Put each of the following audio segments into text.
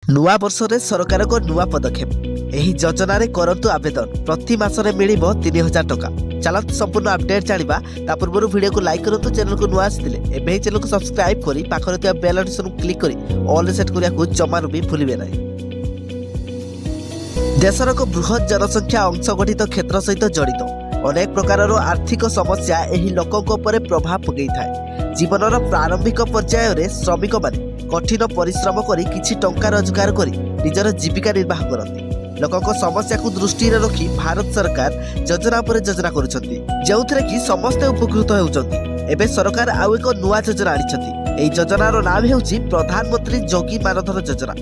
नुआ वर्ष रे सरकार को नुआ पदक्षेप एही योजना रे करंतु आवेदन प्रति मासरे मिलिबो 3000 टका। चलत संपूर्ण अपडेट जानिबा ता पूर्व वीडियो को लाइक करंतु, चैनल को नुआ आसिले एबे ही चैनल को सब्सक्राइब करी पाखरे थिया बेल नोटिफिकेशन क्लिक करी ऑल सेट करिया को जमारु भी भूलिबे नाही। देशर को बृहत जनसंख्या अंश गठित क्षेत्र सहित जड़ित अनेक प्रकार आर्थिक समस्या एही लोकक उपरे प्रभाव पकई थाए। जीवनर प्रारंभिक पर्याय रे श्रमिक माने कठिन परिश्रम करी किछि टंका रोजगार करी निजर जीविका निर्वाह करती। लोकक समस्या को दृष्टि रखी भारत सरकार योजना पर योजना करुछंती, जेउथरे कि समस्त उपकृत हेउचंती। एबे सरकार आउ एक नुआ योजना आनिछंती। एही योजनार नाम हेउची प्रधानमंत्री जोगी मानधन योजना।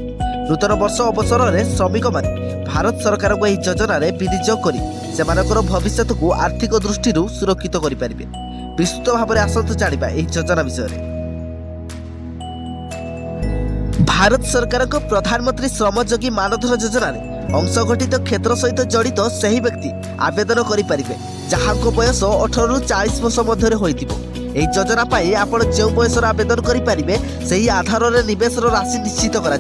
नूतन वर्ष अवसर में श्रमिक माने भारत सरकार को यह योजना विनियोग करी सेमानकर भविष्य को आर्थिक दृष्टि सुरक्षित करें। विस्तृत भाव में आसतु जानिबा एही योजना विषय। भारत सरकार को प्रधानमंत्री श्रमयोगी मानधन योजना अंश गठित क्षेत्र सहित जड़ित सही व्यक्ति आवेदन करें जहां बयस 18 रु 40 वर्ष मध्य होइतिबो। एही योजना पाई आपण जो बयसर आवेदन करें सही आधार में निवेश राशि निश्चित करा।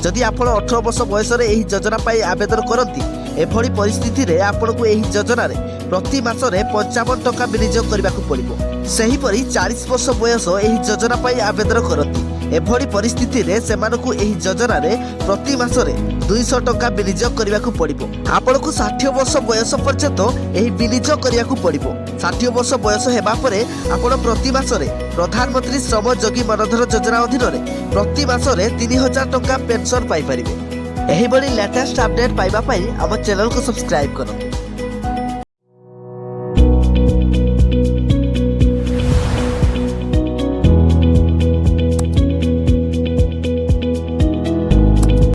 जदि आपण 18 वर्ष बयस एही योजना पाई आवेदन करती एभली परिस्थिति रे आपण को एही योजना रे प्रति मासरे 55 टका विनियोग करने को पड़िबो। सेहीपरि 40 वर्ष बयस एही योजना पाई आवेदन करती एभली परिस्थिति रे सेमानकु एही योजना रे प्रति मासरे 200 टका विनियोग करने को पड़िबो। आपण को 60 वर्ष बयस पर्यंत एही विनियोग करने को पड़िबो। 60 वर्ष बयस हेबा परे आपण प्रति मासरे प्रधानमंत्री श्रमयोगी मानधन योजना अधीन रे प्रति मासरे 3000 टका पेंशन पाई परिबे। एही बड़ी लेटेस्ट अपडेट पाइबा पाई हम चैनल को सब्सक्राइब करो।